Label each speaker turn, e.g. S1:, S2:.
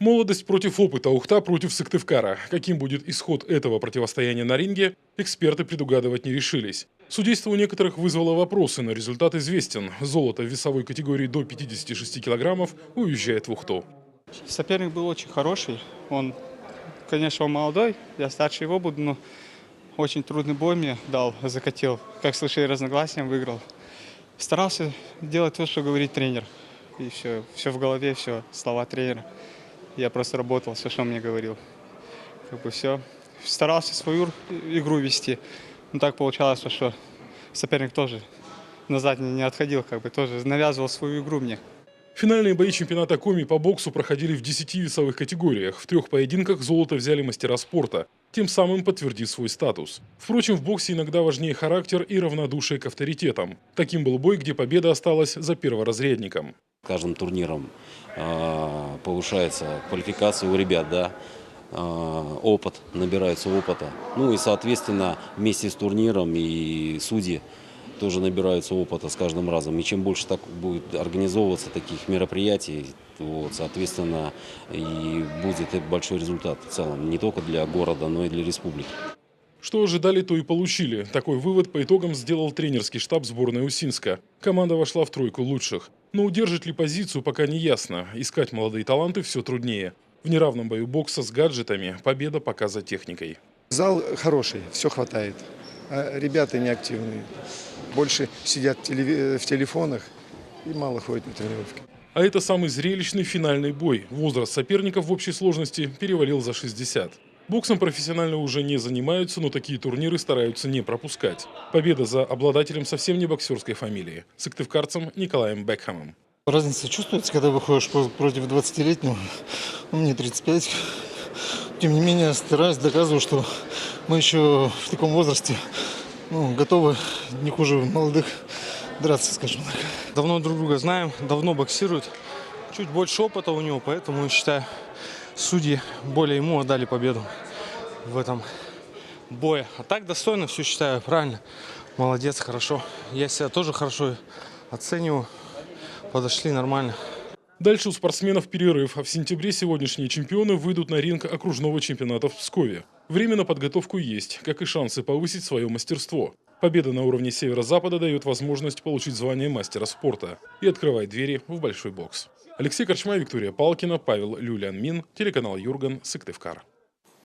S1: Молодость против опыта, Ухта против Сыктывкара. Каким будет исход этого противостояния на ринге, эксперты предугадывать не решились. Судейство у некоторых вызвало вопросы, но результат известен. Золото в весовой категории до 56 килограммов уезжает в Ухту.
S2: Соперник был очень хороший. Он, конечно, он молодой, я старше его буду, но очень трудный бой мне дал, закатил. Как слышали, разногласием выиграл. Старался делать то, что говорит тренер. И все в голове, все, слова тренера. Я просто работал, все, что он мне говорил. Все. Старался свою игру вести. Но так получалось, что соперник тоже назад не отходил, тоже навязывал свою игру мне.
S1: Финальные бои чемпионата Коми по боксу проходили в 10 весовых категориях. В 3 поединках золото взяли мастера спорта, тем самым подтвердив свой статус. Впрочем, в боксе иногда важнее характер и равнодушие к авторитетам. Таким был бой, где победа осталась за перворазрядником.
S3: Каждым турниром повышается квалификация у ребят, да, опыт, набирается опыта. Ну и, соответственно, вместе с турниром и судьи тоже набираются опыта с каждым разом. И чем больше так будет организовываться таких мероприятий, вот, соответственно, и будет большой результат в целом. Не только для города, но и для республики.
S1: Что ожидали, то и получили. Такой вывод по итогам сделал тренерский штаб сборной Усинска. Команда вошла в тройку лучших. Но удержит ли позицию, пока не ясно. Искать молодые таланты все труднее. В неравном бою бокса с гаджетами победа пока за техникой.
S4: Зал хороший, все хватает. А ребята неактивные. Больше сидят в телефонах и мало ходят на тренировки.
S1: А это самый зрелищный финальный бой. Возраст соперников в общей сложности перевалил за 60. Боксом профессионально уже не занимаются, но такие турниры стараются не пропускать. Победа за обладателем совсем не боксерской фамилии – сыктывкарцем Николаем Бекхэмом.
S5: Разница чувствуется, когда выходишь против 20-летнего. Мне 35. Тем не менее, стараюсь, доказываю, что мы еще в таком возрасте готовы не хуже молодых драться, скажем так.
S6: Давно друг друга знаем, давно боксирует. Чуть больше опыта у него, поэтому, считаю, судьи более ему отдали победу в этом бое. А так достойно все, считаю, правильно. Молодец, хорошо. Я себя тоже хорошо оцениваю. Подошли нормально.
S1: Дальше у спортсменов перерыв, а в сентябре сегодняшние чемпионы выйдут на ринг окружного чемпионата в Пскове. Время на подготовку есть, как и шансы повысить свое мастерство. Победа на уровне северо-запада дает возможность получить звание мастера спорта и открывает двери в большой бокс. Алексей Корчма, Виктория Палкина, Павел Люлянмин, телеканал Юрган, Сыктывкар.